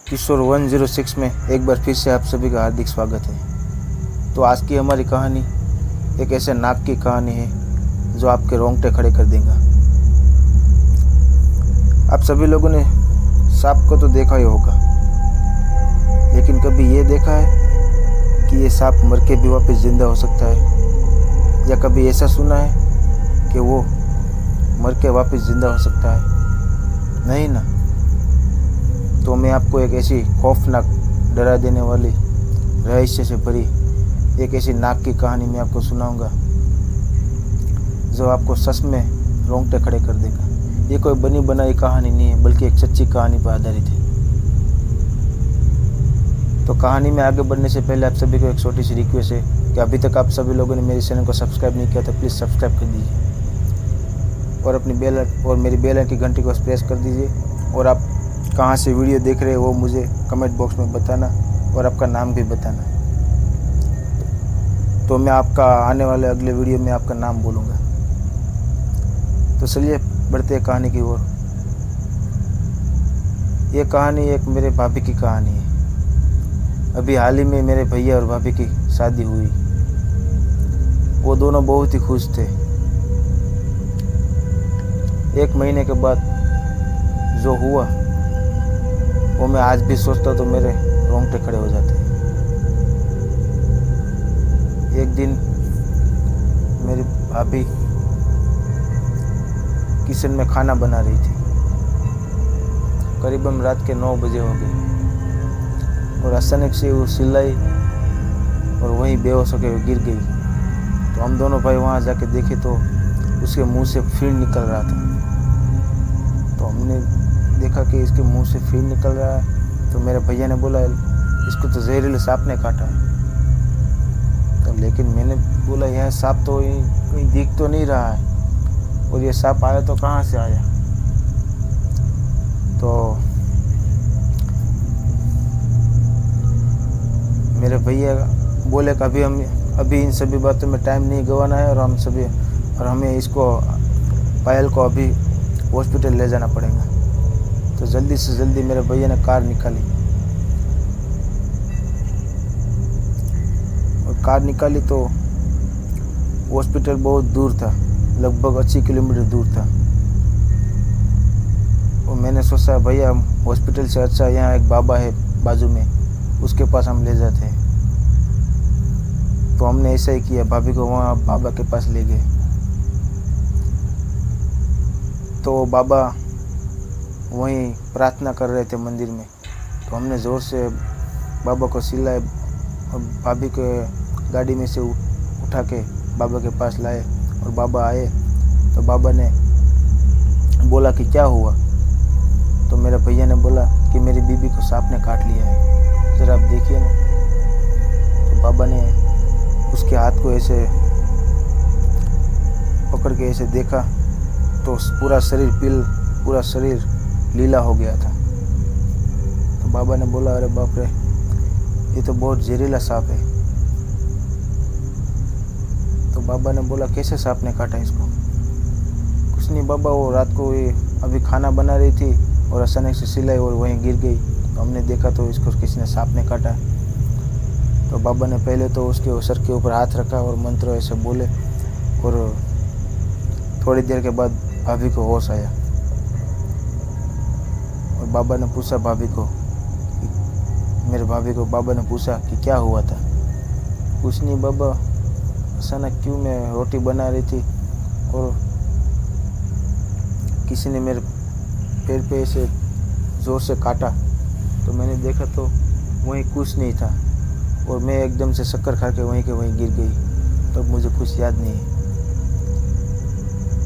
किशोर 106 में एक बार फिर से आप सभी का हार्दिक स्वागत है। तो आज की हमारी कहानी एक ऐसे नाग की कहानी है जो आपके रोंगटे खड़े कर देगा। आप सभी लोगों ने सांप को तो देखा ही होगा, लेकिन कभी ये देखा है कि ये सांप मर के भी वापस जिंदा हो सकता है? या कभी ऐसा सुना है कि वो मर के वापस जिंदा हो सकता है? नहीं ना। तो मैं आपको एक ऐसी खौफनाक, डरा देने वाली, रहस्य से भरी एक ऐसी नाग की कहानी मैं आपको सुनाऊंगा जो आपको सच में रोंगटे खड़े कर देगा। ये कोई बनी बनाई कहानी नहीं है, बल्कि एक सच्ची कहानी पर आधारित है। तो कहानी में आगे बढ़ने से पहले आप सभी को एक छोटी सी रिक्वेस्ट है कि अभी तक आप सभी लोगों ने मेरे चैनल को सब्सक्राइब नहीं किया तो प्लीज़ सब्सक्राइब कर दीजिए और अपनी मेरी बेल की घंटी को प्रेस कर दीजिए। और आप कहाँ से वीडियो देख रहे हैं वो मुझे कमेंट बॉक्स में बताना और आपका नाम भी बताना, तो मैं आपका आने वाले अगले वीडियो में आपका नाम बोलूँगा। तो चलिए बढ़ते हैं कहानी की ओर। ये कहानी एक मेरे भाभी की कहानी है। अभी हाल ही में मेरे भैया और भाभी की शादी हुई। वो दोनों बहुत ही खुश थे। 1 महीने के बाद जो हुआ वो मैं आज भी सोचता तो मेरे रोंगटे खड़े हो जाते। एक दिन मेरी भाभी किचन में खाना बना रही थी। करीबन रात के 9 बजे हो गए और अचानक से वो चिल्लाई और वहीं बेहोश होकर गिर गई। तो हम दोनों भाई वहाँ जाके देखे तो उसके मुंह से फिर निकल रहा था। तो हमने देखा कि इसके मुंह से फिर निकल रहा है। तो मेरे भैया ने बोला इसको तो जहरीले सांप ने काटा है। तो लेकिन मैंने बोला यह सांप तो कहीं दिख तो नहीं रहा है, और ये सांप आया तो कहाँ से आया? तो मेरे भैया बोले कि अभी इन सभी बातों में टाइम नहीं गंवाना है और हमें इसको पायल को अभी हॉस्पिटल ले जाना पड़ेगा। तो जल्दी से जल्दी मेरे भैया ने कार निकाली तो हॉस्पिटल बहुत दूर था, लगभग 80 किलोमीटर दूर था। और मैंने सोचा भैया हॉस्पिटल से अच्छा यहाँ एक बाबा है बाजू में, उसके पास हम ले जाते हैं। तो हमने ऐसा ही किया, भाभी को वहाँ बाबा के पास ले गए। तो बाबा वहीं प्रार्थना कर रहे थे मंदिर में। तो हमने ज़ोर से बाबा को चिल्लाए और भाभी के गाड़ी में से उठा के बाबा के पास लाए। और बाबा आए तो बाबा ने बोला कि क्या हुआ? तो मेरे भैया ने बोला कि मेरी बीबी को सांप ने काट लिया है, ज़रा आप देखिए ना। तो बाबा ने उसके हाथ को ऐसे पकड़ के ऐसे देखा तो पूरा शरीर लीला हो गया था। तो बाबा ने बोला अरे बाप रे, ये तो बहुत जहरीला सांप है। तो बाबा ने बोला कैसे सांप ने काटा इसको? कुछ नहीं बाबा, वो रात को ये अभी खाना बना रही थी और अचानक से चिल्लाई और वहीं गिर गई। तो हमने देखा तो इसको किसी ने सांप ने काटा। तो बाबा ने पहले तो उसके सर के ऊपर हाथ रखा और मंत्र ऐसे बोले और थोड़ी देर के बाद भाभी को होश आया। और बाबा ने पूछा मेरे भाभी को बाबा ने पूछा कि क्या हुआ था? कुछ नहीं बाबा, अचानक क्यों मैं रोटी बना रही थी और किसी ने मेरे पैर पे ऐसे ज़ोर से काटा। तो मैंने देखा तो वहीं कुछ नहीं था और मैं एकदम से शक्कर खा के वहीं के वहीं गिर गई। तो मुझे कुछ याद नहीं है।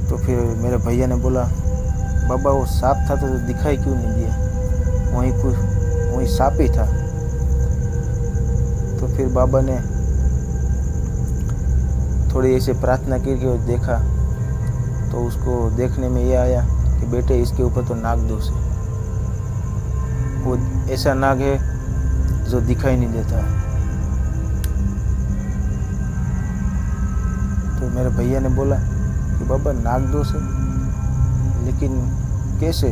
तो फिर मेरे भैया ने बोला बाबा वो सांप था तो दिखाई क्यों नहीं दिया? वहीं सांप ही था। तो फिर बाबा ने थोड़ी ऐसे प्रार्थना की और देखा तो उसको देखने में ये आया कि बेटे इसके ऊपर तो नाग दोष है। वो ऐसा नाग है जो दिखाई नहीं देता। तो मेरे भैया ने बोला कि बाबा नाग दोष है, लेकिन कैसे?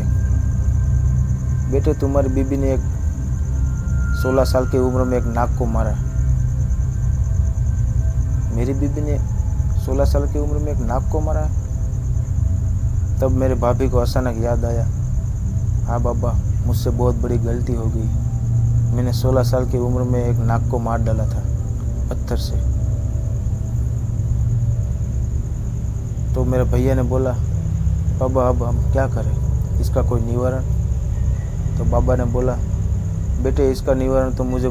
बेटे तुम्हारी बीबी ने एक 16 साल की उम्र में एक नाग को मारा। मेरी बीबी ने 16 साल की उम्र में एक नाग को मारा। तब मेरे भाभी को अचानक याद आया, हाँ बाबा, मुझसे बहुत बड़ी गलती हो गई। मैंने 16 साल की उम्र में एक नाग को मार डाला था पत्थर से। तो मेरे भैया ने बोला, बाबा अब हम क्या करें, इसका कोई निवारण? तो बाबा ने बोला, बेटे इसका निवारण तो मुझे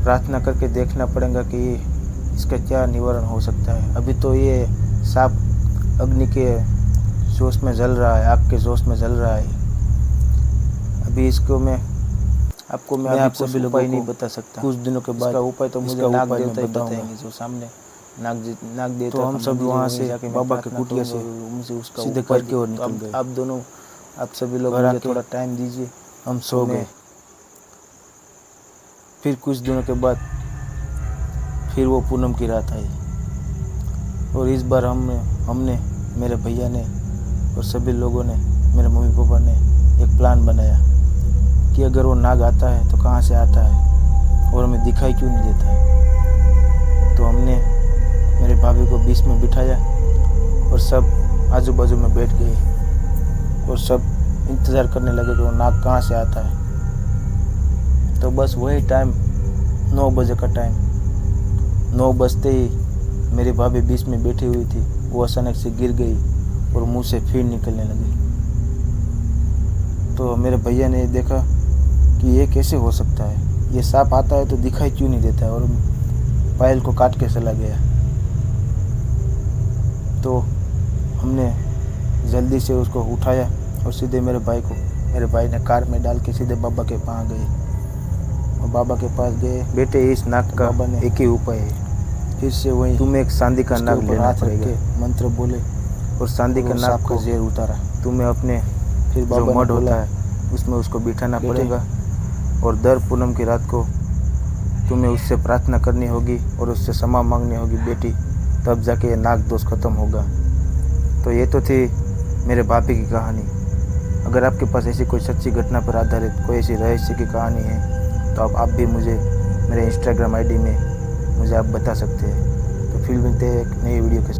प्रार्थना करके देखना पड़ेगा कि इसका क्या निवारण हो सकता है। अभी तो ये सांप अग्नि के जोश में जल रहा है, आग के जोश में जल रहा है। अभी इसको मैं आपको सभी लोगों को नहीं बता सकता। कुछ दिनों के बाद इसका उपाय तो मुझे नाग देवता ही बताएंगे, जो सामने नाग देवता। तो हम सब वहाँ से बाबा के कुटिया से मुझे उसका सीधे करके और निकल गए। आप सभी लोग मुझे थोड़ा टाइम दीजिए, हम सो गए। फिर कुछ दिनों के बाद फिर वो पूनम की रात आई और इस बार हमने मेरे भैया ने और सभी लोगों ने, मेरे मम्मी पापा ने एक प्लान बनाया कि अगर वो नाग आता है तो कहाँ से आता है और हमें दिखाई क्यों नहीं देता है। तो हमने मेरे भाभी को बीच में बिठाया और सब आजू बाजू में बैठ गए और सब इंतज़ार करने लगे कि वो नाग कहाँ से आता है। तो बस वही टाइम, 9 बजे का टाइम, 9 बजते ही मेरी भाभी बीच में बैठी हुई थी, वो अचानक से गिर गई और मुंह से फिर निकलने लगी। तो मेरे भैया ने देखा कि ये कैसे हो सकता है, ये सांप आता है तो दिखाई क्यों नहीं देता है, और पायल को काट के चला गया। तो हमने जल्दी से उसको उठाया और सीधे मेरे भाई ने कार में डाल के सीधे बाबा के पास गए और बाबा के पास गए। बेटे इस नाग का एक ही उपाय है, फिर से वही तुम्हें एक चांदी का नाग लेना पड़ेगा, मंत्र बोले और चांदी का नाग का जेर उतारा। तुम्हें अपने फिर जो मड होता है उसमें उसको बिठाना पड़ेगा और दर पूनम की रात को तुम्हें उससे प्रार्थना करनी होगी और उससे क्षमा मांगनी होगी बेटी, तब जाके ये नाग दोष खत्म होगा। तो ये तो थी मेरे भाभी की कहानी। अगर आपके पास ऐसी कोई सच्ची घटना पर आधारित कोई ऐसी रहस्य की कहानी है तो आप भी मुझे मेरे इंस्टाग्राम आईडी में मुझे आप बता सकते हैं। तो फिर मिलते हैं एक नई वीडियो के साथ।